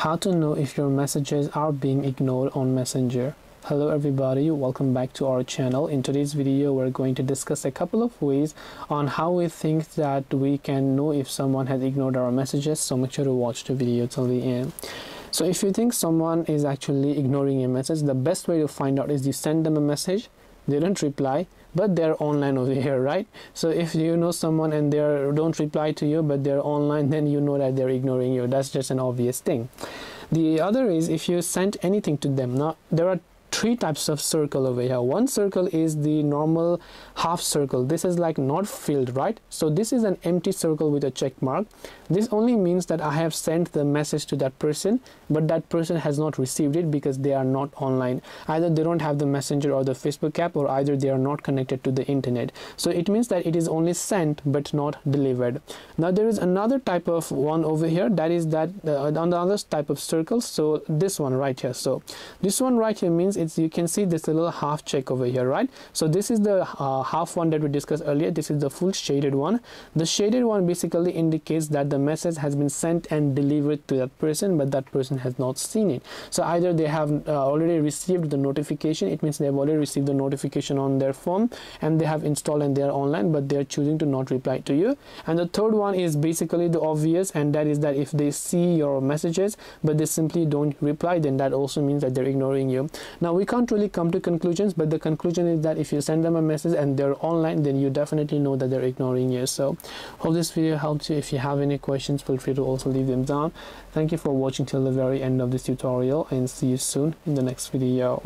How to know if your messages are being ignored on Messenger. Hello everybody, welcome back to our channel. In today's video we're going to discuss a couple of ways on how we think that we can know if someone has ignored our messages, so make sure to watch the video till the end. So if you think someone is actually ignoring your message, the best way to find out is you send them a message, they don't reply, but they're online over here, right? So if you know someone and they don't reply to you but they're online, then you know that they're ignoring you. That's just an obvious thing. The other is if you sent anything to them. Now there are three types of circle over here. One circle is the normal half circle. This is like not filled, right? So this is an empty circle with a check mark. This only means that I have sent the message to that person, but that person has not received it because they are not online. Either they don't have the Messenger or the Facebook app, or either they are not connected to the internet. So it means that it is only sent but not delivered. Now there is another type of one over here, that is that another type of circle. So this one right here. So this one right here means you can see this little half check over here, right? So this is the half one that we discussed earlier. This is the full shaded one. The shaded one basically indicates that the message has been sent and delivered to that person, but that person has not seen it. So either they have already received the notification, it means they have already received the notification on their phone and they have installed and they are online, but they are choosing to not reply to you. And the third one is basically the obvious, and that is that if they see your messages but they simply don't reply, then that also means that they're ignoring you. Now we can't really come to conclusions, but the conclusion is that if you send them a message and they're online, then you definitely know that they're ignoring you. So hope this video helps you. If you have any questions, feel free to also leave them down. Thank you for watching till the very end of this tutorial, and see you soon in the next video.